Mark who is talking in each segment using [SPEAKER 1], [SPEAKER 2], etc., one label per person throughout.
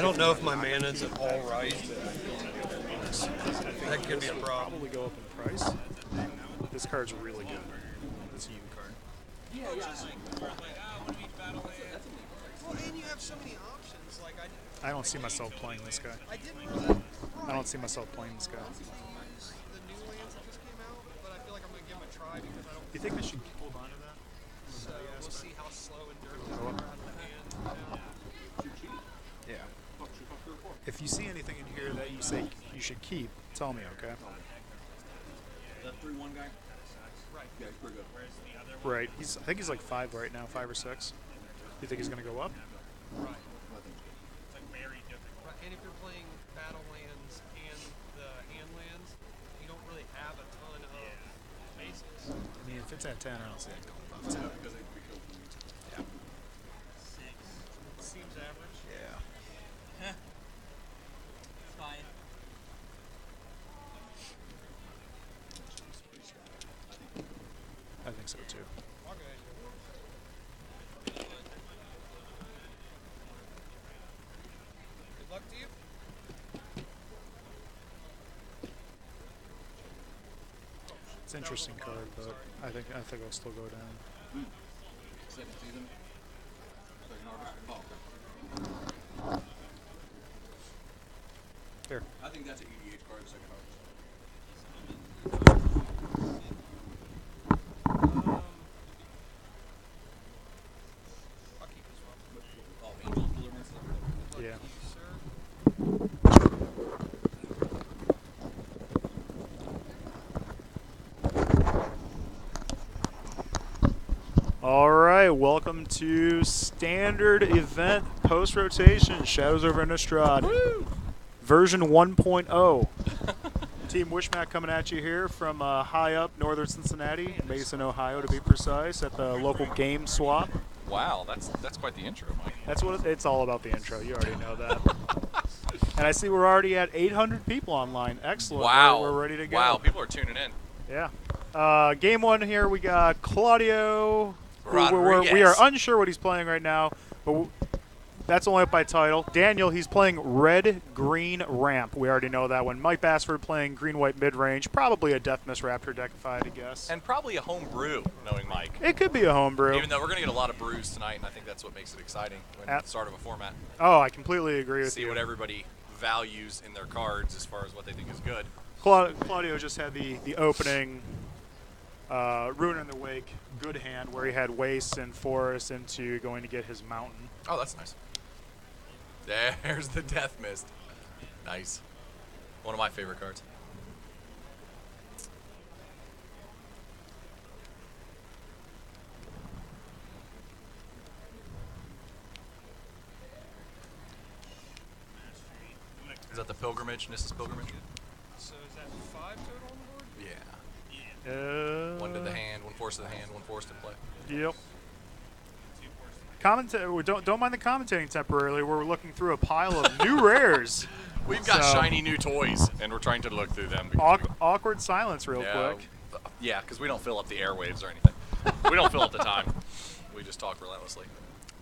[SPEAKER 1] don't know if my mana's at all right. That could be a problem.
[SPEAKER 2] Probably go up in price. This card's really good. This U card.
[SPEAKER 1] Well, and you have so many options. Like
[SPEAKER 2] I don't see myself playing this guy.
[SPEAKER 1] I didn't really.
[SPEAKER 2] I don't see myself playing this guy.
[SPEAKER 1] Use the new lands that just came out, but I feel like I'm gonna give them a try because I don't.
[SPEAKER 2] You think I should hold on to that?
[SPEAKER 1] So we'll see how slow and dirty
[SPEAKER 2] Oh,
[SPEAKER 1] they are out of the hand.
[SPEAKER 2] Yeah. If you see anything in here that you say you should keep, tell me, okay?
[SPEAKER 3] That 3-1 guy?
[SPEAKER 1] Right.
[SPEAKER 3] Yeah, he's pretty good.
[SPEAKER 2] Right. I think he's like 5 right now, 5 or 6. You think he's gonna go up?
[SPEAKER 1] Right. Right. And if you're playing battle lands and the hand lands, you don't really have a ton of bases.
[SPEAKER 2] I mean, if it's at 10, I don't see it going up.
[SPEAKER 3] Yeah, because they killed me.
[SPEAKER 2] Yeah.
[SPEAKER 1] Seems average.
[SPEAKER 2] Yeah.
[SPEAKER 4] Fine.
[SPEAKER 2] I think so too.
[SPEAKER 1] Okay. Good luck to you.
[SPEAKER 2] It's an interesting card, but I think I'll still go down.
[SPEAKER 3] Second season. Second harvest. Oh, okay.
[SPEAKER 2] Here.
[SPEAKER 3] I think that's an EDH card, the second harvest.
[SPEAKER 1] I'll keep this one.
[SPEAKER 3] Oh, Angel's Deliverance.
[SPEAKER 2] Yeah.
[SPEAKER 1] Sir.
[SPEAKER 2] All right, welcome to standard event post-rotation, Shadows over Innistrad, version 1.0. Team Wishmack coming at you here from high up northern Cincinnati, Mason, Ohio to be precise, at the local game swap.
[SPEAKER 5] Wow, that's quite the intro, Mike.
[SPEAKER 2] That's what it's all about, the intro. You already know that. And I see we're already at 800 people online. Excellent.
[SPEAKER 5] Wow.
[SPEAKER 2] We're ready to go.
[SPEAKER 5] Wow, people are tuning in.
[SPEAKER 2] Yeah. Game one here, we got Claudio. We are
[SPEAKER 5] Rodriquez.
[SPEAKER 2] unsure what he's playing right now, but that's only up by title. Daniel, he's playing red-green ramp. We already know that one. Mike Basford playing green-white mid-range. Probably a Death Miss Raptor deck, if I had to guess.
[SPEAKER 5] And probably a home brew, knowing Mike.
[SPEAKER 2] It could be a homebrew.
[SPEAKER 5] Even though we're going to get a lot of brews tonight, and I think that's what makes it exciting when at the start of a format.
[SPEAKER 2] Oh, I completely agree with
[SPEAKER 5] See
[SPEAKER 2] you.
[SPEAKER 5] what everybody values in their cards as far as what they think is good.
[SPEAKER 2] Claudio just had the opening Ruin in the Wake good hand where he had Waste and Forest into going to get his Mountain.
[SPEAKER 5] Oh, that's nice. There's the Death Mist. Nice. One of my favorite cards. Is that the Pilgrimage, Nissa's Pilgrimage?
[SPEAKER 1] So is that 5 total on the board?
[SPEAKER 5] Yeah. One to the hand, one force to the hand, one force to play.
[SPEAKER 2] Yep. Don't mind the commentating temporarily. We're looking through a pile of new rares.
[SPEAKER 5] We've got shiny new toys, and we're trying to look through them.
[SPEAKER 2] Awkward silence real quick.
[SPEAKER 5] Yeah, because we don't fill up the airwaves or anything. We don't fill up the time. We just talk relentlessly.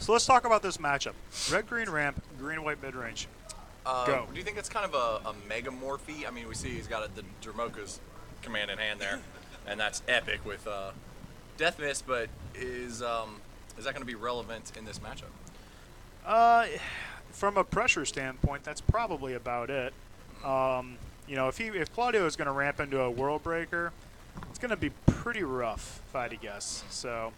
[SPEAKER 2] So let's talk about this matchup. Red-green ramp, green-white mid-range. Go.
[SPEAKER 5] Do you think it's kind of a megamorphy? I mean, we see he's got the Dramoka's command in hand there, and that's epic with Death Mist, but is that going to be relevant in this matchup?
[SPEAKER 2] From a pressure standpoint, that's probably about it. You know, if Claudio is going to ramp into a World Breaker, it's going to be pretty rough, if I had to guess. So,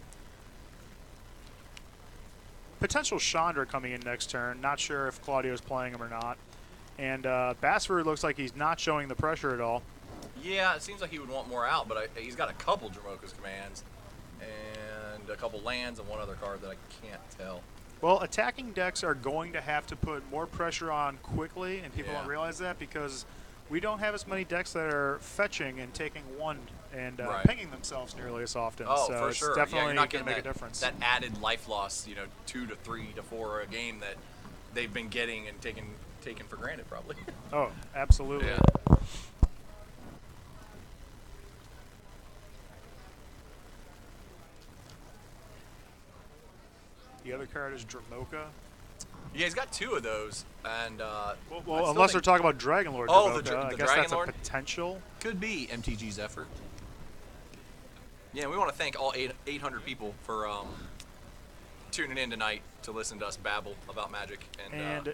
[SPEAKER 2] potential Chandra coming in next turn. Not sure if Claudio's playing him or not. And Basford looks like he's not showing the pressure at all.
[SPEAKER 5] Yeah, it seems like he would want more out, but he's got a couple Dramoka's commands and a couple lands and one other card that I can't tell.
[SPEAKER 2] Well, attacking decks are going to have to put more pressure on quickly, and people don't realize that because we don't have as many decks that are fetching and taking one and pinging themselves nearly as often.
[SPEAKER 5] Oh,
[SPEAKER 2] so
[SPEAKER 5] for
[SPEAKER 2] it's
[SPEAKER 5] sure.
[SPEAKER 2] definitely
[SPEAKER 5] going
[SPEAKER 2] to make a difference.
[SPEAKER 5] That added life loss, 2 to 3 to 4 a game that they've been getting and taken for granted, probably.
[SPEAKER 2] Oh, absolutely.
[SPEAKER 5] Yeah.
[SPEAKER 2] The other card is Dramoka.
[SPEAKER 5] Yeah, he's got 2 of those, and
[SPEAKER 2] Well, unless they're talking about Dragon Lord.
[SPEAKER 5] Oh,
[SPEAKER 2] Dramoka,
[SPEAKER 5] the
[SPEAKER 2] I guess
[SPEAKER 5] Dragon
[SPEAKER 2] that's
[SPEAKER 5] Lord?
[SPEAKER 2] a potential.
[SPEAKER 5] could be MTG's effort. Yeah, we want to thank all 800 people for tuning in tonight to listen to us babble about Magic, and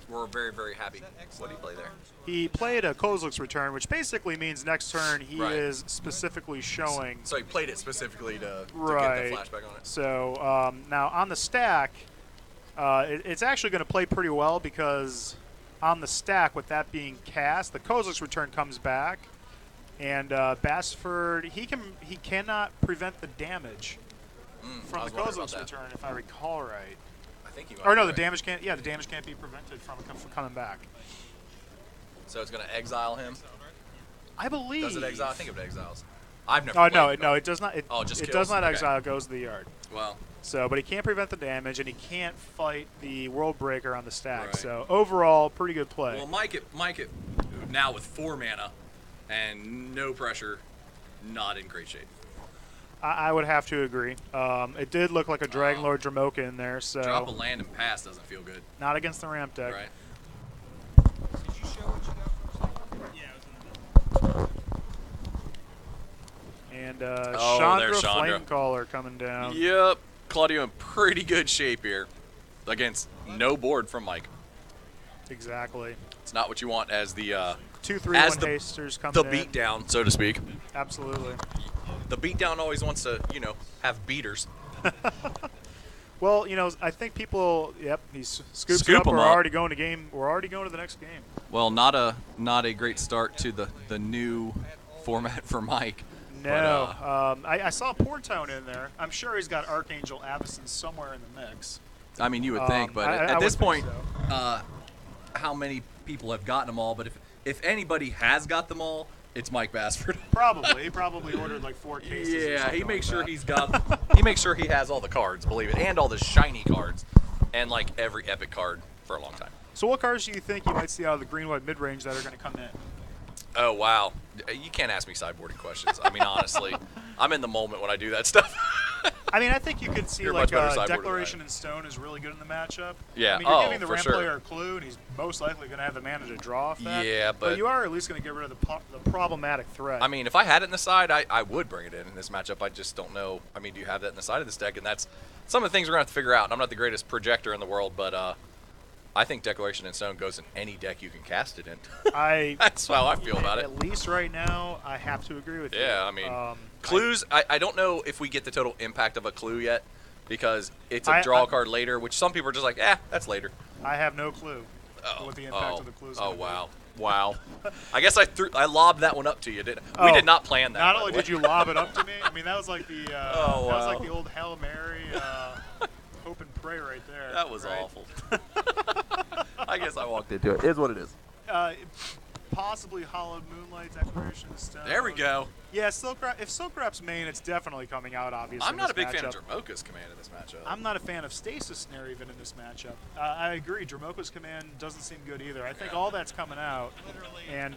[SPEAKER 5] we're very, very happy. What do you play there?
[SPEAKER 2] He played a Kozilek's Return, which basically means next turn he
[SPEAKER 5] Right.
[SPEAKER 2] is specifically showing.
[SPEAKER 5] So he played it specifically to
[SPEAKER 2] Right.
[SPEAKER 5] get the flashback on it.
[SPEAKER 2] So now on the stack, it's actually going to play pretty well because on the stack, with that being cast, the Kozilek's Return comes back, and Basford he cannot prevent the damage from the Kozilek's Return, if I recall right.
[SPEAKER 5] I think you might
[SPEAKER 2] Or no,
[SPEAKER 5] be
[SPEAKER 2] the
[SPEAKER 5] right.
[SPEAKER 2] damage can't. Yeah, the damage can't be prevented from coming back.
[SPEAKER 5] So it's going to exile him.
[SPEAKER 2] I believe.
[SPEAKER 5] Does it exile? I think it exiles. I've never.
[SPEAKER 2] Oh
[SPEAKER 5] played
[SPEAKER 2] no, it does not. It
[SPEAKER 5] just
[SPEAKER 2] does
[SPEAKER 5] kills?
[SPEAKER 2] not
[SPEAKER 5] Okay.
[SPEAKER 2] exile. It goes to the yard.
[SPEAKER 5] Well,
[SPEAKER 2] So, but he can't prevent the damage, and he can't fight the World Breaker on the stack.
[SPEAKER 5] Right.
[SPEAKER 2] So overall, pretty good play.
[SPEAKER 5] well, Mike now with 4 mana and no pressure, not in great shape.
[SPEAKER 2] I would have to agree. It did look like a Dragon Lord Dramoka in there, so
[SPEAKER 5] Drop a land and pass doesn't feel good,
[SPEAKER 2] not against the ramp deck.
[SPEAKER 5] right?
[SPEAKER 1] Did you show what you got for a second?
[SPEAKER 4] Yeah, it was in the middle.
[SPEAKER 2] And
[SPEAKER 5] Oh, there's Chandra.
[SPEAKER 2] Flamecaller coming down.
[SPEAKER 5] Yep, Claudio in pretty good shape here against no board from Mike.
[SPEAKER 2] Exactly.
[SPEAKER 5] It's not what you want as the
[SPEAKER 2] 2/3
[SPEAKER 5] as
[SPEAKER 2] one
[SPEAKER 5] the-
[SPEAKER 2] hasters coming
[SPEAKER 5] the
[SPEAKER 2] in.
[SPEAKER 5] beatdown, so to speak.
[SPEAKER 2] Absolutely.
[SPEAKER 5] The beatdown always wants to, have beaters.
[SPEAKER 2] Well, I think people. Yep, he's scoops
[SPEAKER 5] Scoop
[SPEAKER 2] up.
[SPEAKER 5] 'em
[SPEAKER 2] We're
[SPEAKER 5] up.
[SPEAKER 2] already going to game. We're already going to the next game.
[SPEAKER 5] Well, not a great start to the new format for Mike.
[SPEAKER 2] No,
[SPEAKER 5] But,
[SPEAKER 2] I saw Portone in there. I'm sure he's got Archangel Avacyn somewhere in the mix.
[SPEAKER 5] I mean, you would think, but
[SPEAKER 2] I
[SPEAKER 5] at
[SPEAKER 2] would
[SPEAKER 5] this
[SPEAKER 2] think
[SPEAKER 5] point, how many people have gotten them all? But if anybody has got them all, it's Mike Basford.
[SPEAKER 2] Probably. He probably ordered like 4 cases. or
[SPEAKER 5] Yeah, he
[SPEAKER 2] something
[SPEAKER 5] makes
[SPEAKER 2] like
[SPEAKER 5] sure
[SPEAKER 2] that.
[SPEAKER 5] he's got. He makes sure he has all the cards, believe it, and all the shiny cards, and like every epic card for a long time.
[SPEAKER 2] So, what cards do you think you might see out of the green-white mid-range that are going to come in?
[SPEAKER 5] Oh wow, you can't ask me sideboarding questions. I mean, honestly, I'm in the moment when I do that stuff.
[SPEAKER 2] I mean, I think you could see
[SPEAKER 5] You're
[SPEAKER 2] like
[SPEAKER 5] much better sideboarder than I
[SPEAKER 2] Declaration
[SPEAKER 5] am.
[SPEAKER 2] in Stone is really good in the matchup.
[SPEAKER 5] Yeah,
[SPEAKER 2] I mean, you're
[SPEAKER 5] oh,
[SPEAKER 2] giving the
[SPEAKER 5] for
[SPEAKER 2] ramp
[SPEAKER 5] sure.
[SPEAKER 2] player a clue, and he's most likely going to have the mana to draw off that.
[SPEAKER 5] Yeah, but-
[SPEAKER 2] you are at least going to get rid of the problematic threat.
[SPEAKER 5] I mean, if I had it in the side, I would bring it in this matchup. I just don't know. I mean, do you have that in the side of this deck? And that's some of the things we're going to have to figure out. And I'm not the greatest projector in the world, but I think Declaration in Stone goes in any deck you can cast it in. That's how I feel about it.
[SPEAKER 2] At least right now, I have to agree with you.
[SPEAKER 5] Yeah, I mean, clues, I don't know if we get the total impact of a clue yet because it's a draw card later, which some people are just like, that's later.
[SPEAKER 2] I have no clue what the impact of the clues is
[SPEAKER 5] Oh,
[SPEAKER 2] gonna be.
[SPEAKER 5] wow. Wow. I guess I lobbed that one up to you. We did not plan that.
[SPEAKER 2] Not
[SPEAKER 5] by
[SPEAKER 2] only
[SPEAKER 5] the way.
[SPEAKER 2] did you lob it up to me, I mean that was like the that was like
[SPEAKER 5] wow.
[SPEAKER 2] the old Hail Mary, hope and pray right there.
[SPEAKER 5] That was
[SPEAKER 2] right?
[SPEAKER 5] awful. I guess I walked into it. It is what it is.
[SPEAKER 2] Possibly Hollowed Moonlight, Declaration of Stone.
[SPEAKER 5] There we go.
[SPEAKER 2] Yeah, if Silkrap's main, it's definitely coming out, obviously.
[SPEAKER 5] I'm
[SPEAKER 2] in
[SPEAKER 5] not a
[SPEAKER 2] this
[SPEAKER 5] big fan of
[SPEAKER 2] matchup.
[SPEAKER 5] Dramoka's command in this matchup.
[SPEAKER 2] I'm not a fan of Stasis Snare even in this matchup. I agree. Dramoka's command doesn't seem good either. I think all that's coming out, and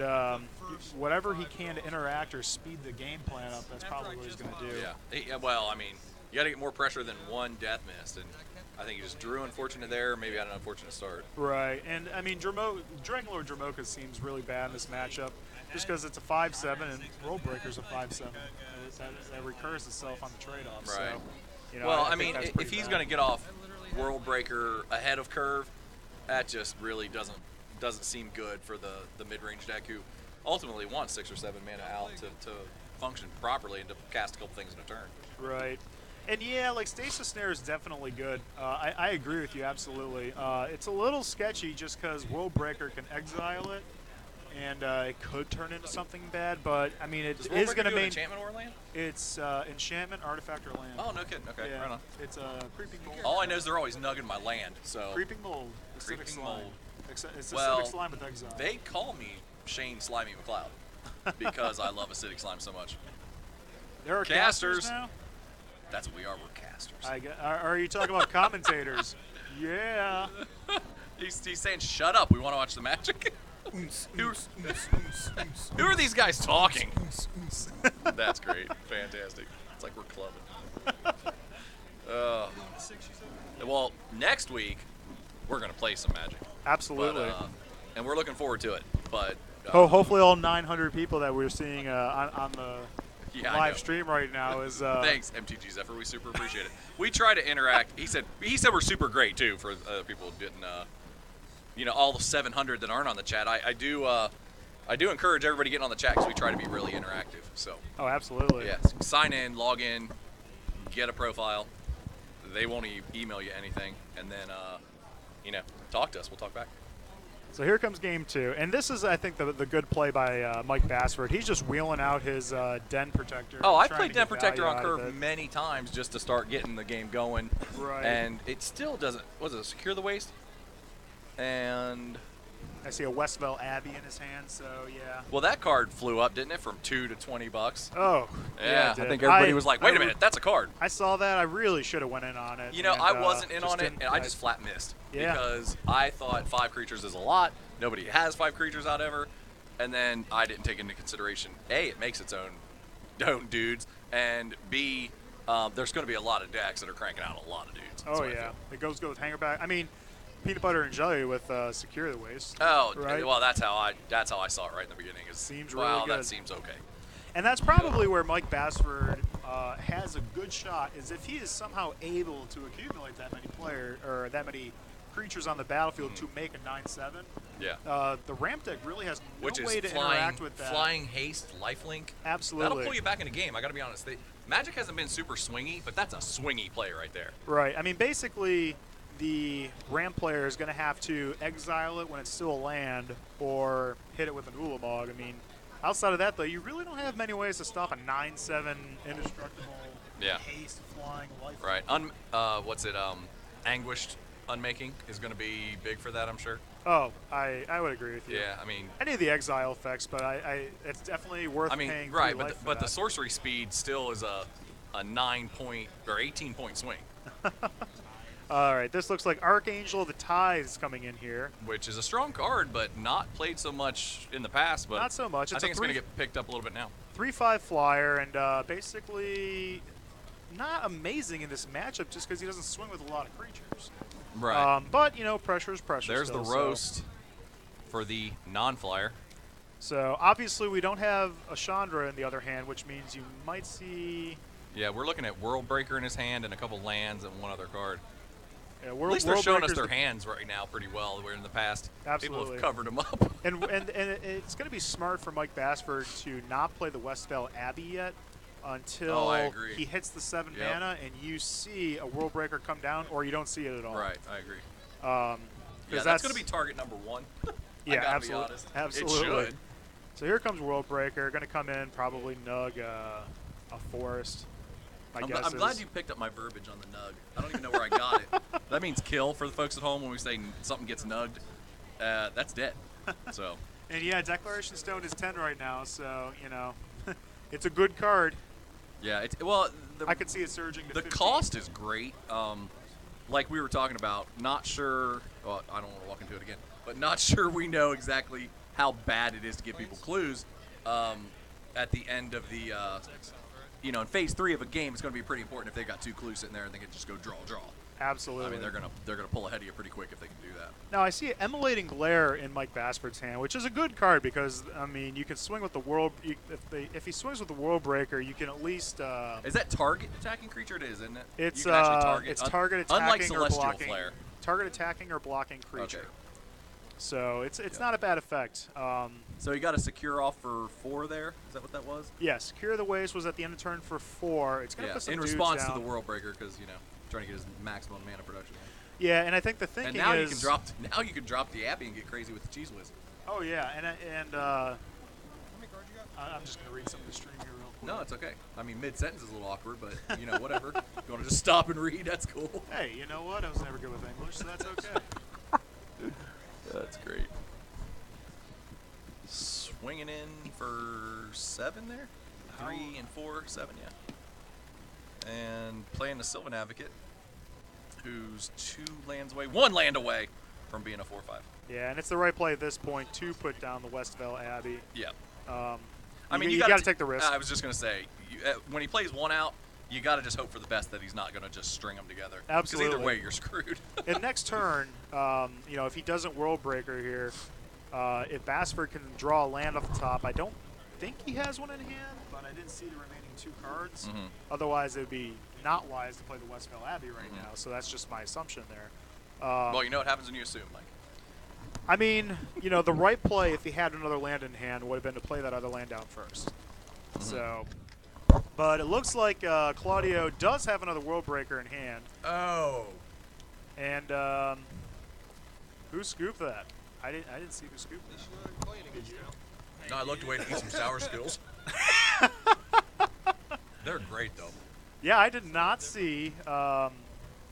[SPEAKER 2] whatever he can to interact or speed the game plan up, that's probably what he's going to do.
[SPEAKER 5] Yeah. Well, I mean, you got to get more pressure than one Death Mist, and I think he just drew unfortunate there. Maybe had an unfortunate start.
[SPEAKER 2] Right, and I mean, Dragon Lord Dramoka seems really bad in this matchup, just because it's a 5/7 and World Breaker's a 5/7. That recurs itself on the trade-off.
[SPEAKER 5] Right.
[SPEAKER 2] So,
[SPEAKER 5] Well,
[SPEAKER 2] I
[SPEAKER 5] I
[SPEAKER 2] think
[SPEAKER 5] mean,
[SPEAKER 2] that's
[SPEAKER 5] if
[SPEAKER 2] pretty
[SPEAKER 5] he's
[SPEAKER 2] bad.
[SPEAKER 5] going to get off World Breaker ahead of curve, that just really doesn't seem good for the mid-range deck who ultimately wants 6 or 7 mana out to function properly and to cast a couple things in a turn.
[SPEAKER 2] Right. And yeah, like Stasis Snare is definitely good. I agree with you absolutely. It's a little sketchy just because World Breaker can exile it, and it could turn into something bad. But I mean, it
[SPEAKER 5] Does World
[SPEAKER 2] is
[SPEAKER 5] Breaker
[SPEAKER 2] going to
[SPEAKER 5] do an
[SPEAKER 2] main.
[SPEAKER 5] enchantment or land?
[SPEAKER 2] It's enchantment, artifact, or land.
[SPEAKER 5] Oh, no kidding. Okay,
[SPEAKER 2] yeah.
[SPEAKER 5] right on.
[SPEAKER 2] It's a creeping mold.
[SPEAKER 5] All I know is they're always nugging my land, so
[SPEAKER 2] Creeping mold. Acidic
[SPEAKER 5] Creeping
[SPEAKER 2] slime.
[SPEAKER 5] mold.
[SPEAKER 2] It's
[SPEAKER 5] Well,
[SPEAKER 2] acidic slime with exile.
[SPEAKER 5] they call me Shane Slimy McLeod because I love acidic slime so much.
[SPEAKER 2] there are
[SPEAKER 5] casters.
[SPEAKER 2] now.
[SPEAKER 5] That's what we are. We're casters.
[SPEAKER 2] Are you talking about commentators? Yeah.
[SPEAKER 5] He's saying, "Shut up. We want to watch the Magic." Who are these guys talking? That's great. Fantastic. It's like we're clubbing. Well, next week we're gonna play some Magic.
[SPEAKER 2] Absolutely.
[SPEAKER 5] But, and we're looking forward to it. But
[SPEAKER 2] Hopefully, all 900 people that we're seeing on the
[SPEAKER 5] yeah, I know.
[SPEAKER 2] live stream right now is.
[SPEAKER 5] Thanks, MTG Zephyr. We super appreciate it. We try to interact. He said we're super great too for people who didn't. All the 700 that aren't on the chat. I do encourage everybody getting on the chat because we try to be really interactive. So.
[SPEAKER 2] Oh, absolutely.
[SPEAKER 5] Yes. Sign in, log in, get a profile. They won't email you anything, and then talk to us. We'll talk back.
[SPEAKER 2] So here comes game 2, and this is, I think, the good play by Mike Basford. He's just wheeling out his Den Protector.
[SPEAKER 5] Oh, I've
[SPEAKER 2] trying
[SPEAKER 5] played
[SPEAKER 2] to
[SPEAKER 5] Den
[SPEAKER 2] get
[SPEAKER 5] Protector
[SPEAKER 2] value
[SPEAKER 5] on
[SPEAKER 2] out of
[SPEAKER 5] curve
[SPEAKER 2] it.
[SPEAKER 5] many times just to start getting the game going.
[SPEAKER 2] Right.
[SPEAKER 5] And it still doesn't. Was it Secure the Waste? And
[SPEAKER 2] I see a Westville Abbey in his hand, so yeah.
[SPEAKER 5] well, that card flew up, didn't it, from $2 to $20?
[SPEAKER 2] Oh,
[SPEAKER 5] Yeah,
[SPEAKER 2] it did.
[SPEAKER 5] I think everybody was like, "Wait a minute, that's a card."
[SPEAKER 2] I saw that. I really should have went in on it.
[SPEAKER 5] You know,
[SPEAKER 2] and,
[SPEAKER 5] I wasn't in
[SPEAKER 2] just
[SPEAKER 5] on it,
[SPEAKER 2] didn't.
[SPEAKER 5] and I just flat missed
[SPEAKER 2] Yeah.
[SPEAKER 5] because I thought 5 creatures is a lot. Nobody has 5 creatures out ever, and then I didn't take into consideration A, it makes its own dudes, and B, there's going to be a lot of decks that are cranking out a lot of dudes. That's
[SPEAKER 2] Oh
[SPEAKER 5] what I
[SPEAKER 2] yeah,
[SPEAKER 5] feel.
[SPEAKER 2] it goes with Hangerback. I mean, peanut butter and jelly with Secure the Waste.
[SPEAKER 5] Oh,
[SPEAKER 2] right?
[SPEAKER 5] well, that's how I saw it right in the beginning.
[SPEAKER 2] Seems
[SPEAKER 5] wow,
[SPEAKER 2] really good.
[SPEAKER 5] that seems okay.
[SPEAKER 2] And that's probably where Mike Basford has a good shot, is if he is somehow able to accumulate that many creatures on the battlefield to make a 9/7.
[SPEAKER 5] Yeah.
[SPEAKER 2] The ramp deck really has no
[SPEAKER 5] Which
[SPEAKER 2] way
[SPEAKER 5] is
[SPEAKER 2] to
[SPEAKER 5] flying,
[SPEAKER 2] interact with that.
[SPEAKER 5] flying haste, lifelink.
[SPEAKER 2] Absolutely.
[SPEAKER 5] That'll pull you back in the game. I got to be honest. Magic hasn't been super swingy, but that's a swingy play right there.
[SPEAKER 2] Right. I mean, basically, the ramp player is going to have to exile it when it's still a land or hit it with an Ulamog. I mean, outside of that, though, you really don't have many ways to stop a 9/7 indestructible haste flying life.
[SPEAKER 5] Right. Anguished Unmaking is going to be big for that, I'm sure.
[SPEAKER 2] Oh, I would agree with you.
[SPEAKER 5] Yeah, I mean,
[SPEAKER 2] Any of the exile effects, but it's definitely worth paying.
[SPEAKER 5] right,
[SPEAKER 2] free life for
[SPEAKER 5] but the
[SPEAKER 2] that.
[SPEAKER 5] sorcery speed still is a 9-point or 18-point swing,
[SPEAKER 2] All right, this looks like Archangel of the Tides coming in here.
[SPEAKER 5] which is a strong card, but not played so much in the past. But
[SPEAKER 2] Not so much.
[SPEAKER 5] I
[SPEAKER 2] It's
[SPEAKER 5] think
[SPEAKER 2] a
[SPEAKER 5] it's going to get picked up a little bit now.
[SPEAKER 2] 3/5 flyer, and basically not amazing in this matchup just because he doesn't swing with a lot of creatures.
[SPEAKER 5] Right.
[SPEAKER 2] But, pressure is pressure.
[SPEAKER 5] There's
[SPEAKER 2] still,
[SPEAKER 5] the roast for the non-flyer.
[SPEAKER 2] So obviously we don't have a Chandra in the other hand, which means you might see.
[SPEAKER 5] Yeah, we're looking at World Breaker in his hand and a couple lands and one other card.
[SPEAKER 2] Yeah,
[SPEAKER 5] At least they're showing us their hands right now pretty well. Where in the past, people
[SPEAKER 2] Absolutely.
[SPEAKER 5] have covered them up.
[SPEAKER 2] And it's going to be smart for Mike Basford to not play the Westvale Abbey yet until
[SPEAKER 5] Oh, I agree.
[SPEAKER 2] he hits the 7
[SPEAKER 5] Yep.
[SPEAKER 2] mana and you see a World Breaker come down, or you don't see it at all.
[SPEAKER 5] Right, I agree.
[SPEAKER 2] 'Cause
[SPEAKER 5] Yeah, that's going to be target number 1.
[SPEAKER 2] Yeah,
[SPEAKER 5] I gotta be
[SPEAKER 2] absolutely.
[SPEAKER 5] honest.
[SPEAKER 2] Absolutely.
[SPEAKER 5] It should.
[SPEAKER 2] So here comes World Breaker, going to come in, probably nug a forest. My
[SPEAKER 5] I'm
[SPEAKER 2] guess
[SPEAKER 5] glad
[SPEAKER 2] is.
[SPEAKER 5] you picked up my verbiage on the nug. I don't even know where I got it. That means kill for the folks at home when we say something gets nugged. That's dead. So.
[SPEAKER 2] And yeah, Declaration Stone is 10 right now, so it's a good card.
[SPEAKER 5] Yeah,
[SPEAKER 2] I could see it surging to
[SPEAKER 5] the
[SPEAKER 2] 15.
[SPEAKER 5] cost is great. Like we were talking about, not sure. Well, I don't want to walk into it again, but not sure we know exactly how bad it is to give people clues. At the end of the, in phase 3 of a game, it's going to be pretty important if they've got 2 clues sitting there and they can just go draw.
[SPEAKER 2] Absolutely.
[SPEAKER 5] I mean, they're gonna pull ahead of you pretty quick if they can do that.
[SPEAKER 2] Now I see Emulating Glare in Mike Basford's hand, which is a good card because you can swing with the world. If he swings with the World Breaker, you can at least.
[SPEAKER 5] Is that target attacking creature? It is, isn't it?
[SPEAKER 2] It's
[SPEAKER 5] you can actually target.
[SPEAKER 2] it's target attacking
[SPEAKER 5] unlike
[SPEAKER 2] or
[SPEAKER 5] Celestial
[SPEAKER 2] blocking.
[SPEAKER 5] Flare.
[SPEAKER 2] Target attacking or blocking creature.
[SPEAKER 5] Okay.
[SPEAKER 2] So it's not a bad effect.
[SPEAKER 5] So you got a secure off for 4 there. Is that what that was?
[SPEAKER 2] Yeah, Secure the Waste was at the end of turn for 4. It's gonna put some
[SPEAKER 5] in
[SPEAKER 2] dudes
[SPEAKER 5] response to
[SPEAKER 2] down.
[SPEAKER 5] the World Breaker, because trying to get his maximum mana production.
[SPEAKER 2] Yeah, and I think the thinking
[SPEAKER 5] And now
[SPEAKER 2] is
[SPEAKER 5] you can drop the Abbey and get crazy with the Cheese Whiz.
[SPEAKER 2] Oh yeah, and
[SPEAKER 1] How many cards you got?
[SPEAKER 2] I'm just gonna read some of the stream here real quick.
[SPEAKER 5] No, it's okay. I mean, mid-sentence is a little awkward, but, whatever. If you want to just stop and read, that's cool.
[SPEAKER 2] Hey, you know what? I was never good with English, so that's okay.
[SPEAKER 5] That's great. Swinging in for 7 there? 3 and 4, 7, yeah. And playing the Sylvan Advocate, who's 2 lands away, 1 land away from being a 4/5.
[SPEAKER 2] Yeah, and it's the right play at this point to put down the Westvale Abbey.
[SPEAKER 5] Yeah.
[SPEAKER 2] I
[SPEAKER 5] I mean,
[SPEAKER 2] you
[SPEAKER 5] got
[SPEAKER 2] to take the risk.
[SPEAKER 5] I was just going to say, when he plays 1 out, you got to just hope for the best that he's not going to just string them together.
[SPEAKER 2] Absolutely.
[SPEAKER 5] Because either way, you're screwed.
[SPEAKER 2] And next turn, if he doesn't World Breaker here, if Basford can draw a land off the top, I don't think he has one in hand, but I didn't see the remaining 2 cards. Otherwise, it would be not wise to play the Westvale Abbey right now, so that's just my assumption there.
[SPEAKER 5] Well, you know what happens when you assume, Mike.
[SPEAKER 2] I mean, the right play, if he had another land in hand, would have been to play that other land down first. So, but it looks like Claudio does have another World Breaker in hand.
[SPEAKER 5] Oh.
[SPEAKER 2] And who scooped that? I didn't see who scooped
[SPEAKER 1] At
[SPEAKER 2] it.
[SPEAKER 1] least you know what you're playing against now.
[SPEAKER 5] No, I looked away to eat some sour skills. They're great, though.
[SPEAKER 2] Yeah, I did not see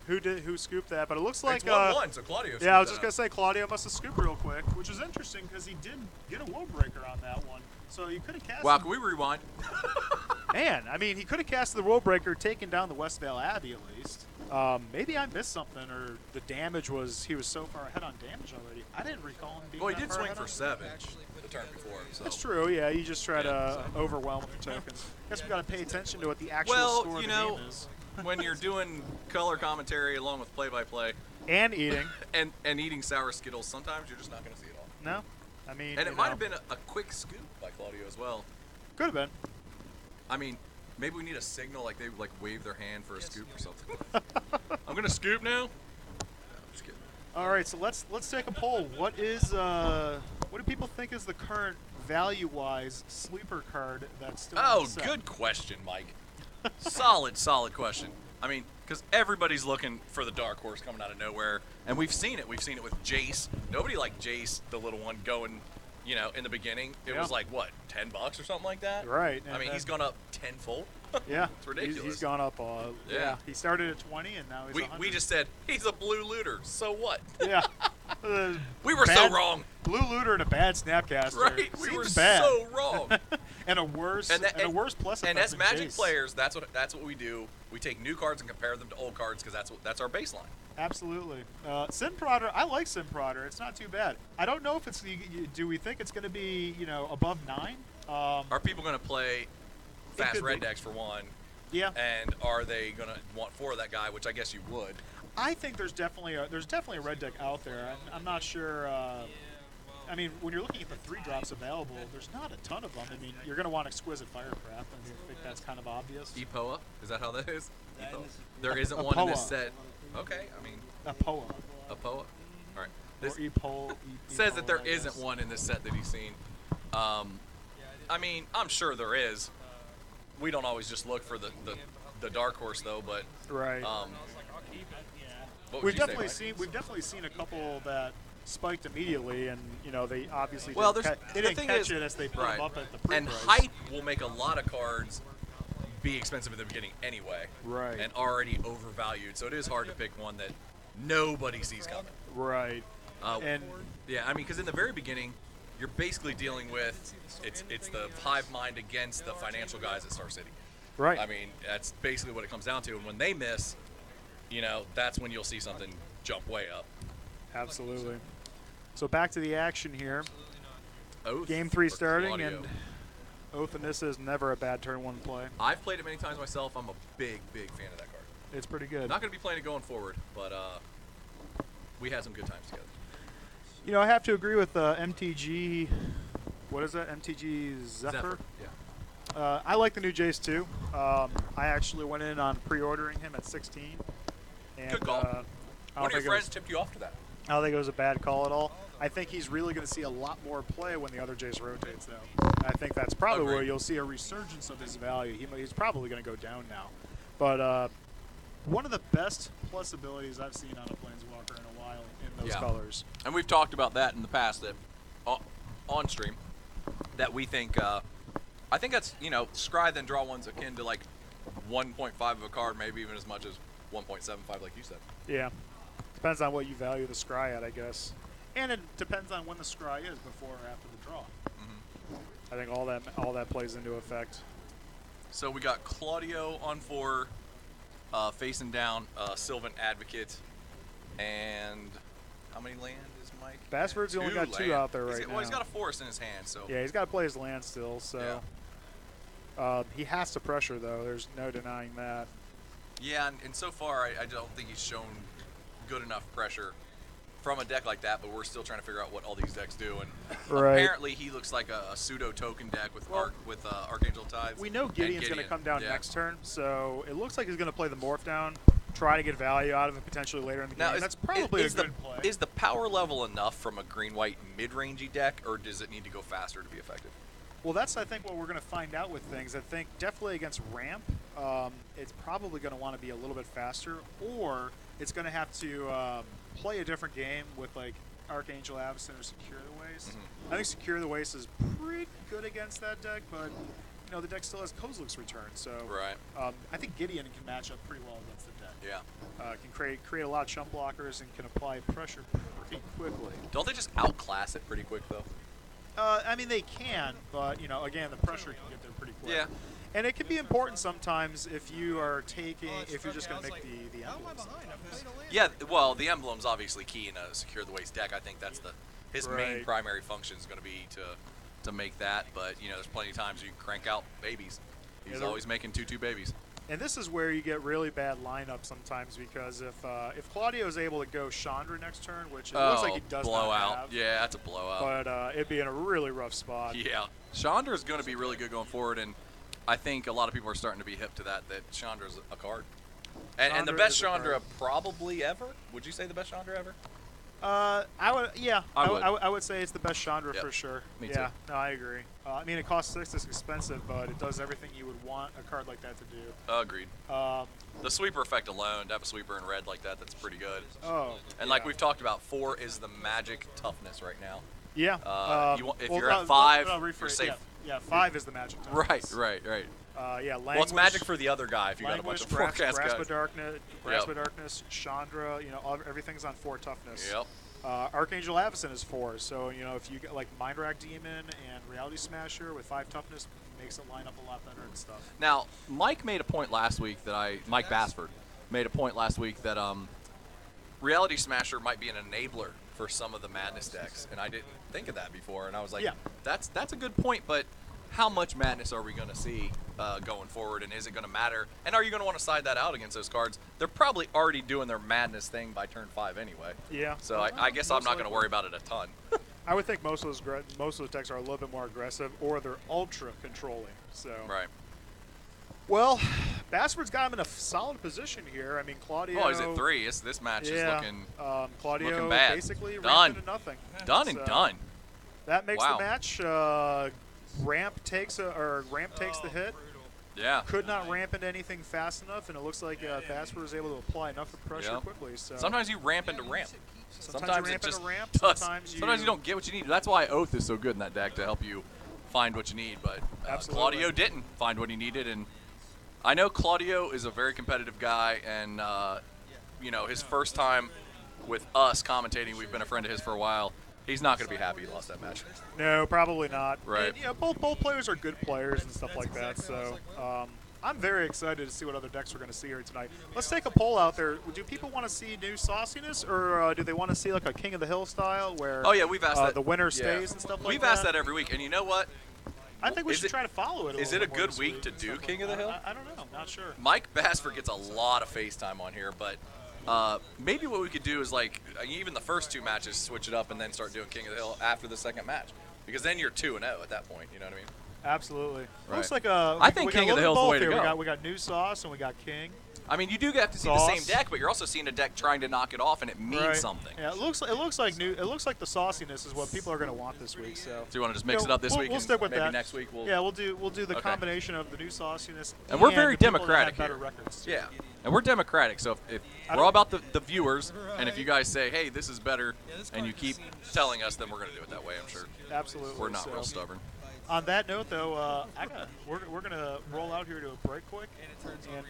[SPEAKER 2] who scooped that, but it looks like
[SPEAKER 5] It's 1-1, so Claudio.
[SPEAKER 2] yeah, I was just
[SPEAKER 5] scooped
[SPEAKER 2] gonna say Claudio must have scooped real quick, which is interesting because he did get a World Breaker on that one, so you could have cast.
[SPEAKER 5] Wow, can we rewind?
[SPEAKER 2] Man, I mean, he could have casted the World Breaker, taken down the Westvale Abbey at least. Maybe I missed something, or the damage was he was so far ahead on damage already. I didn't recall him being.
[SPEAKER 5] Well, he
[SPEAKER 2] that
[SPEAKER 5] did
[SPEAKER 2] far
[SPEAKER 5] swing
[SPEAKER 2] ahead
[SPEAKER 5] for
[SPEAKER 2] on-
[SPEAKER 5] 7
[SPEAKER 1] Actually put
[SPEAKER 5] the turn
[SPEAKER 1] together
[SPEAKER 5] before. So.
[SPEAKER 2] That's true. Yeah, you just try to overwhelm with the tokens. Guess we got to pay attention to what the actual
[SPEAKER 5] Well,
[SPEAKER 2] score of
[SPEAKER 5] you
[SPEAKER 2] the
[SPEAKER 5] know,
[SPEAKER 2] game is.
[SPEAKER 5] when you're doing color commentary along with play-by-play
[SPEAKER 2] And eating.
[SPEAKER 5] and eating sour Skittles, sometimes you're just not going to see it all.
[SPEAKER 2] No, I mean.
[SPEAKER 5] And it might have been a quick scoop by Claudio as well.
[SPEAKER 2] Could have been.
[SPEAKER 5] I mean, maybe we need a signal, like they wave their hand for a scoop or something. I'm gonna scoop now. No, I'm just kidding.
[SPEAKER 2] All right, so let's take a poll. What do people think is the current value-wise sleeper card that's still? in
[SPEAKER 5] Oh,
[SPEAKER 2] the set?
[SPEAKER 5] good question, Mike. solid question. I mean, because everybody's looking for the dark horse coming out of nowhere, and we've seen it. We've seen it with Jace. Nobody liked Jace, the little one, going. In the beginning, it
[SPEAKER 2] Yeah.
[SPEAKER 5] was like what, $10 or something like that.
[SPEAKER 2] Right.
[SPEAKER 5] I mean, he's gone up tenfold.
[SPEAKER 2] Yeah,
[SPEAKER 5] It's ridiculous.
[SPEAKER 2] He's gone up.
[SPEAKER 5] Yeah.
[SPEAKER 2] He started at 20, and now he's.
[SPEAKER 5] We
[SPEAKER 2] 100.
[SPEAKER 5] just said he's a blue looter. So what?
[SPEAKER 2] Yeah.
[SPEAKER 5] We were
[SPEAKER 2] Bad-
[SPEAKER 5] so wrong.
[SPEAKER 2] Blue looter and a bad snapcaster.
[SPEAKER 5] Right, we
[SPEAKER 2] Seems
[SPEAKER 5] were
[SPEAKER 2] bad.
[SPEAKER 5] so wrong.
[SPEAKER 2] and a worse plus.
[SPEAKER 5] And
[SPEAKER 2] effect
[SPEAKER 5] as
[SPEAKER 2] than
[SPEAKER 5] Magic
[SPEAKER 2] Jace.
[SPEAKER 5] players, that's what we do. We take new cards and compare them to old cards because that's our baseline.
[SPEAKER 2] Absolutely. Sin Prodder, I like Sin Prodder. It's not too bad. I don't know if it's. Do we think it's going to be above 9?
[SPEAKER 5] Are people going to play fast
[SPEAKER 2] could
[SPEAKER 5] red
[SPEAKER 2] be.
[SPEAKER 5] decks for one?
[SPEAKER 2] Yeah.
[SPEAKER 5] And are they going to want 4 of that guy? Which I guess you would.
[SPEAKER 2] I think there's definitely a red deck out there. I'm not sure. I mean, when you're looking at the 3 drops available, there's not a ton of them. I mean, you're going to want Exquisite Firecraft. I mean, I think that's kind of obvious.
[SPEAKER 5] Epoa? Is that how that is?
[SPEAKER 4] That
[SPEAKER 5] Epoa.
[SPEAKER 4] is-
[SPEAKER 5] There isn't
[SPEAKER 2] A
[SPEAKER 5] one in this
[SPEAKER 2] Poa.
[SPEAKER 5] set. Okay, I mean,
[SPEAKER 2] A Poa.
[SPEAKER 5] a Poa. All right. This
[SPEAKER 2] Or Epol.
[SPEAKER 5] says that there
[SPEAKER 2] I guess.
[SPEAKER 5] isn't one in this set that he's seen. I mean, I'm sure there is. We don't always just look for the dark horse though, but
[SPEAKER 2] Right.
[SPEAKER 5] what would
[SPEAKER 2] We've
[SPEAKER 5] you say,
[SPEAKER 2] definitely
[SPEAKER 5] Mike?
[SPEAKER 2] seen a couple that spiked immediately, and they obviously
[SPEAKER 5] Well,
[SPEAKER 2] didn't,
[SPEAKER 5] there's
[SPEAKER 2] they
[SPEAKER 5] the
[SPEAKER 2] didn't
[SPEAKER 5] thing
[SPEAKER 2] catch
[SPEAKER 5] is,
[SPEAKER 2] it as they put
[SPEAKER 5] right.
[SPEAKER 2] them up at the pre-price.
[SPEAKER 5] And hype will make a lot of cards be expensive in the beginning anyway,
[SPEAKER 2] Right.
[SPEAKER 5] and already overvalued. So it is hard to pick one that nobody sees coming.
[SPEAKER 2] Right. And
[SPEAKER 5] Yeah, I mean, because in the very beginning, you're basically dealing with it's the hive mind against the financial guys at Star City.
[SPEAKER 2] right.
[SPEAKER 5] I mean, that's basically what it comes down to. And when they miss, that's when you'll see something jump way up.
[SPEAKER 2] Absolutely. So back to the action here.
[SPEAKER 5] Oath
[SPEAKER 2] Game 3
[SPEAKER 5] for
[SPEAKER 2] starting,
[SPEAKER 5] Claudio.
[SPEAKER 2] and Oath Anissa is never a bad turn 1 play.
[SPEAKER 5] I've played it many times myself. I'm a big fan of that card.
[SPEAKER 2] It's pretty good.
[SPEAKER 5] Not going to be playing it going forward, but we had some good times together.
[SPEAKER 2] I have to agree with MTG. What is that? MTG Zephyr?
[SPEAKER 5] Yeah.
[SPEAKER 2] I like the new Jace too. I actually went in on pre-ordering him at 16. And,
[SPEAKER 5] Good call.
[SPEAKER 2] I don't
[SPEAKER 5] One of your
[SPEAKER 2] think it
[SPEAKER 5] friends
[SPEAKER 2] was-
[SPEAKER 5] tipped you off to that.
[SPEAKER 2] I don't think it was a bad call at all. I think he's really going to see a lot more play when the other Jace rotates, though. I think that's probably where
[SPEAKER 5] Agreed.
[SPEAKER 2] you'll see a resurgence of his value. He's probably going to go down now. But one of the best plus abilities I've seen on a Planeswalker in a while in those
[SPEAKER 5] Yeah.
[SPEAKER 2] colors.
[SPEAKER 5] And we've talked about that in the past that on stream that we think I think that's scry then draw one's akin to like 1.5 of a card, maybe even as much as 1.75 like you said.
[SPEAKER 2] Yeah. Depends on what you value the scry at, I guess. And it depends on when the scry is, before or after the draw. I think all that plays into effect.
[SPEAKER 5] So we got Claudio on 4 facing down Sylvan Advocate, and how many land is Mike?
[SPEAKER 2] Basford's only got 2
[SPEAKER 5] land.
[SPEAKER 2] out there
[SPEAKER 5] He's
[SPEAKER 2] right
[SPEAKER 5] Well, he's
[SPEAKER 2] now.
[SPEAKER 5] got a forest in his hand, so
[SPEAKER 2] Yeah, he's got to play his land still, so.
[SPEAKER 5] Yeah.
[SPEAKER 2] He has to pressure, though. There's no denying that.
[SPEAKER 5] Yeah, and so far I don't think he's shown good enough pressure from a deck like that, but we're still trying to figure out what all these decks do. And
[SPEAKER 2] Right.
[SPEAKER 5] apparently he looks like a pseudo token deck with Archangel Tides.
[SPEAKER 2] We know
[SPEAKER 5] and
[SPEAKER 2] Gideon's going to come down
[SPEAKER 5] yeah.
[SPEAKER 2] next turn, so it looks like he's going to play the Morph down, try to get value out of it potentially later in the
[SPEAKER 5] Now,
[SPEAKER 2] game. That's probably a good play.
[SPEAKER 5] Is the power level enough from a green-white mid-rangey deck, or does it need to go faster to be effective?
[SPEAKER 2] Well, that's, I think, what we're going to find out with things. I think definitely against Ramp, it's probably going to want to be a little bit faster, or it's going to have to play a different game with, like, Archangel Avacyn or Secure the Waste. I think Secure the Waste is pretty good against that deck, but, you know, the deck still has Kozilek's return, so
[SPEAKER 5] Right.
[SPEAKER 2] I think Gideon can match up pretty well against the deck.
[SPEAKER 5] Yeah.
[SPEAKER 2] Can create a lot of chump blockers and can apply pressure pretty quickly.
[SPEAKER 5] Don't they just outclass it pretty quick, though?
[SPEAKER 2] I mean, they can, but, you know, again, the pressure can get there pretty quick.
[SPEAKER 5] Yeah.
[SPEAKER 2] And it can be important sometimes if you are taking, if you're just going to make the
[SPEAKER 1] How am I
[SPEAKER 2] emblems.
[SPEAKER 1] behind? I played a land.
[SPEAKER 5] Yeah, well, the emblem's obviously key in a Secure the Waste deck. I think that's his main
[SPEAKER 2] Right.
[SPEAKER 5] primary function is going to be to make that. But, you know, there's plenty of times you can crank out babies. He's
[SPEAKER 2] Yeah,
[SPEAKER 5] always making 2/2 babies.
[SPEAKER 2] And this is where you get really bad lineups sometimes because if Claudio is able to go Chandra next turn, which it looks like he does
[SPEAKER 5] blowout.
[SPEAKER 2] not have,
[SPEAKER 5] Yeah, that's a blowout.
[SPEAKER 2] but it'd be in a really rough spot.
[SPEAKER 5] Yeah, Chandra is going to be really good going forward, and I think a lot of people are starting to be hip to that Chandra's a card. And the
[SPEAKER 2] Chandra
[SPEAKER 5] best
[SPEAKER 2] is a
[SPEAKER 5] Chandra
[SPEAKER 2] card.
[SPEAKER 5] probably ever? Would you say the best Chandra ever?
[SPEAKER 2] I would, yeah,
[SPEAKER 5] I would.
[SPEAKER 2] I would say it's the best Chandra
[SPEAKER 5] Yep.
[SPEAKER 2] for sure.
[SPEAKER 5] Me
[SPEAKER 2] yeah,
[SPEAKER 5] too.
[SPEAKER 2] no, I agree. I mean, it costs 6, it's expensive, but it does everything you would want a card like that to do.
[SPEAKER 5] Agreed.
[SPEAKER 2] Um,
[SPEAKER 5] The sweeper effect alone, to have a sweeper in red like that, that's pretty good.
[SPEAKER 2] oh,
[SPEAKER 5] And like we've talked about, 4 is the magic toughness right now.
[SPEAKER 2] yeah.
[SPEAKER 5] If you're at 5, you're safe.
[SPEAKER 2] Yeah, 5 is the magic time.
[SPEAKER 5] Right.
[SPEAKER 2] Yeah, Languish.
[SPEAKER 5] Well, it's magic for the other guy if you got a bunch of forecast
[SPEAKER 2] Grasp
[SPEAKER 5] guys.
[SPEAKER 2] of Darkness,
[SPEAKER 5] Yep.
[SPEAKER 2] Darkness, Chandra, you know, everything's on 4 toughness.
[SPEAKER 5] Yep.
[SPEAKER 2] Archangel Avacyn is 4, so, you know, if you get like Mind Rack Demon and Reality Smasher with 5 toughness, makes it line up a lot better and stuff.
[SPEAKER 5] Now, Mike made a point last week Mike Basford made a point last week that Reality Smasher might be an enabler for some of the Madness decks, and I didn't think of that before, and I was like,
[SPEAKER 2] Yeah.
[SPEAKER 5] that's a good point, but how much Madness are we going to see going forward, and is it going to matter? And are you going to want to side that out against those cards? They're probably already doing their Madness thing by turn 5 anyway.
[SPEAKER 2] Yeah.
[SPEAKER 5] So I guess I'm not going to worry about it a ton.
[SPEAKER 2] I would think most of those decks are a little bit more aggressive, or they're ultra controlling. So.
[SPEAKER 5] Right.
[SPEAKER 2] Well, Basford's got him in a solid position here. I mean, Claudio.
[SPEAKER 5] Oh, he's at 3. This match is looking
[SPEAKER 2] Claudio
[SPEAKER 5] looking bad.
[SPEAKER 2] basically
[SPEAKER 5] Done.
[SPEAKER 2] ramped into nothing.
[SPEAKER 5] done and
[SPEAKER 2] So,
[SPEAKER 5] done.
[SPEAKER 2] That makes
[SPEAKER 5] Wow.
[SPEAKER 2] the match. Ramp takes the hit.
[SPEAKER 1] Brutal.
[SPEAKER 5] Yeah.
[SPEAKER 2] Could not ramp into anything fast enough, and it looks like Basford was able to apply enough of pressure
[SPEAKER 5] Yep.
[SPEAKER 2] quickly. So
[SPEAKER 5] Sometimes you ramp into ramp.
[SPEAKER 2] sometimes you
[SPEAKER 5] it
[SPEAKER 2] ramp
[SPEAKER 5] just
[SPEAKER 2] into ramp.
[SPEAKER 5] does.
[SPEAKER 2] Sometimes
[SPEAKER 5] you don't get what you need. That's why Oath is so good in that deck, to help you find what you need. But
[SPEAKER 2] Absolutely.
[SPEAKER 5] Claudio didn't find what he needed, and I know Claudio is a very competitive guy, and you know, his first time with us commentating, we've been a friend of his for a while. He's not going to be happy he lost that match.
[SPEAKER 2] No, probably not.
[SPEAKER 5] Right.
[SPEAKER 2] And, you know, both players are good players and stuff like that. So I'm very excited to see what other decks we're going to see here tonight. Let's take a poll out there. Do people want to see new sauciness, or do they want to see like a King of the Hill style where
[SPEAKER 5] Oh yeah, we've asked that.
[SPEAKER 2] the winner
[SPEAKER 5] Yeah.
[SPEAKER 2] stays and stuff like
[SPEAKER 5] We've
[SPEAKER 2] that?
[SPEAKER 5] asked that every week, and you know what?
[SPEAKER 2] I think we
[SPEAKER 5] Is
[SPEAKER 2] should
[SPEAKER 5] it-
[SPEAKER 2] try to follow it.
[SPEAKER 5] is
[SPEAKER 2] little
[SPEAKER 5] it a
[SPEAKER 2] bit more
[SPEAKER 5] good
[SPEAKER 2] this
[SPEAKER 5] week to
[SPEAKER 2] and
[SPEAKER 5] do
[SPEAKER 2] stuff
[SPEAKER 5] King
[SPEAKER 2] like
[SPEAKER 5] of the
[SPEAKER 2] that.
[SPEAKER 5] Hill?
[SPEAKER 2] I don't know. Not sure.
[SPEAKER 5] Mike Basford gets a lot of FaceTime on here, but maybe what we could do is, like, even the first 2 matches, switch it up and then start doing King of the Hill after the second match, because then you're 2-0 at that point. You know what I mean?
[SPEAKER 2] Absolutely.
[SPEAKER 5] Right.
[SPEAKER 2] Looks like
[SPEAKER 5] I think
[SPEAKER 2] we got
[SPEAKER 5] King
[SPEAKER 2] a
[SPEAKER 5] of the
[SPEAKER 2] little
[SPEAKER 5] Hill's the
[SPEAKER 2] both
[SPEAKER 5] way to
[SPEAKER 2] here.
[SPEAKER 5] go.
[SPEAKER 2] We got new sauce and we got King.
[SPEAKER 5] I mean, you do have to see the
[SPEAKER 2] Sauce.
[SPEAKER 5] same deck, but you're also seeing a deck trying to knock it off, and it means
[SPEAKER 2] Right.
[SPEAKER 5] something.
[SPEAKER 2] Yeah, it looks like new. It looks like the sauciness is what people are going to want this week. So.
[SPEAKER 5] So you want to just mix
[SPEAKER 2] You
[SPEAKER 5] it up this
[SPEAKER 2] we'll,
[SPEAKER 5] week,
[SPEAKER 2] We'll
[SPEAKER 5] and
[SPEAKER 2] stick with
[SPEAKER 5] maybe
[SPEAKER 2] that.
[SPEAKER 5] next week we'll.
[SPEAKER 2] Yeah, we'll do the
[SPEAKER 5] Okay.
[SPEAKER 2] combination of the new sauciness.
[SPEAKER 5] And we're very
[SPEAKER 2] the people that
[SPEAKER 5] democratic
[SPEAKER 2] have better
[SPEAKER 5] here.
[SPEAKER 2] records.
[SPEAKER 5] Yeah, and we're democratic, so if
[SPEAKER 2] I
[SPEAKER 5] we're all
[SPEAKER 2] don't-
[SPEAKER 5] about the viewers, and if you guys say, hey, this is better, and you keep telling us, then we're going to do it that way, I'm sure.
[SPEAKER 2] Absolutely.
[SPEAKER 5] We're not
[SPEAKER 2] so.
[SPEAKER 5] real stubborn.
[SPEAKER 2] On that note, though, we're gonna roll out here to a break quick, and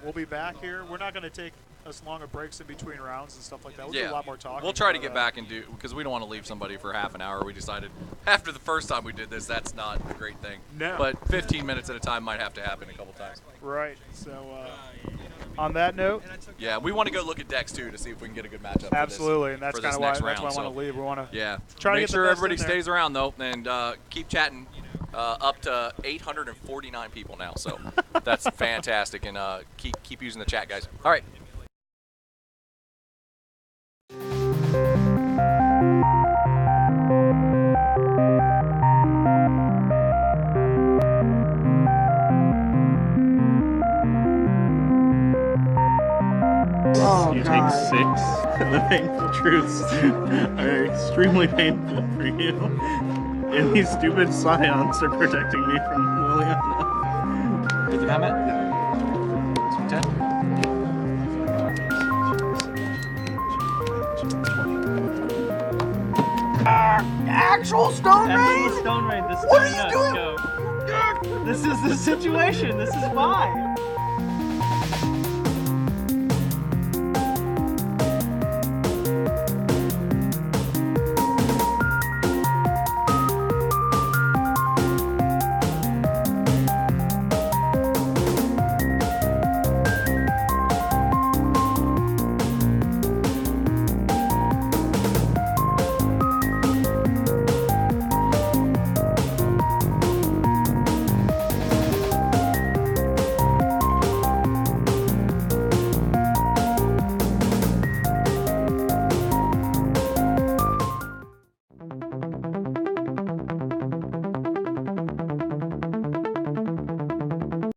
[SPEAKER 2] we'll be back here. We're not gonna take as long of breaks in between rounds and stuff like that. We'll do a lot more talking.
[SPEAKER 5] We'll try to
[SPEAKER 2] but,
[SPEAKER 5] get back and do, because we don't want to leave somebody for half an hour. We decided after the first time we did this, that's not a great thing.
[SPEAKER 2] No.
[SPEAKER 5] But 15 minutes at a time might have to happen a couple times.
[SPEAKER 2] Right. So, on that note,
[SPEAKER 5] Yeah, we want to go look at decks too to see if we can get a good matchup.
[SPEAKER 2] absolutely, and
[SPEAKER 5] for
[SPEAKER 2] that's
[SPEAKER 5] this
[SPEAKER 2] kind of why
[SPEAKER 5] next
[SPEAKER 2] I
[SPEAKER 5] round,
[SPEAKER 2] want
[SPEAKER 5] so-
[SPEAKER 2] to leave. We want to
[SPEAKER 5] Yeah.
[SPEAKER 2] Try to
[SPEAKER 5] Make
[SPEAKER 2] get the
[SPEAKER 5] sure
[SPEAKER 2] best
[SPEAKER 5] everybody
[SPEAKER 2] in there.
[SPEAKER 5] stays around though, and keep chatting. Up to 849 people now, so that's fantastic. And keep using the chat, guys. All right.
[SPEAKER 6] You take 6. The painful truths are extremely painful for you. And these stupid scions are protecting me from Liliana.
[SPEAKER 7] Is it Hammett? Yeah. 10?
[SPEAKER 6] Actual Stone
[SPEAKER 7] Stone Rain, this
[SPEAKER 6] What are
[SPEAKER 7] is
[SPEAKER 6] you
[SPEAKER 7] nuts.
[SPEAKER 6] doing?
[SPEAKER 7] Go. This is the situation. This is why.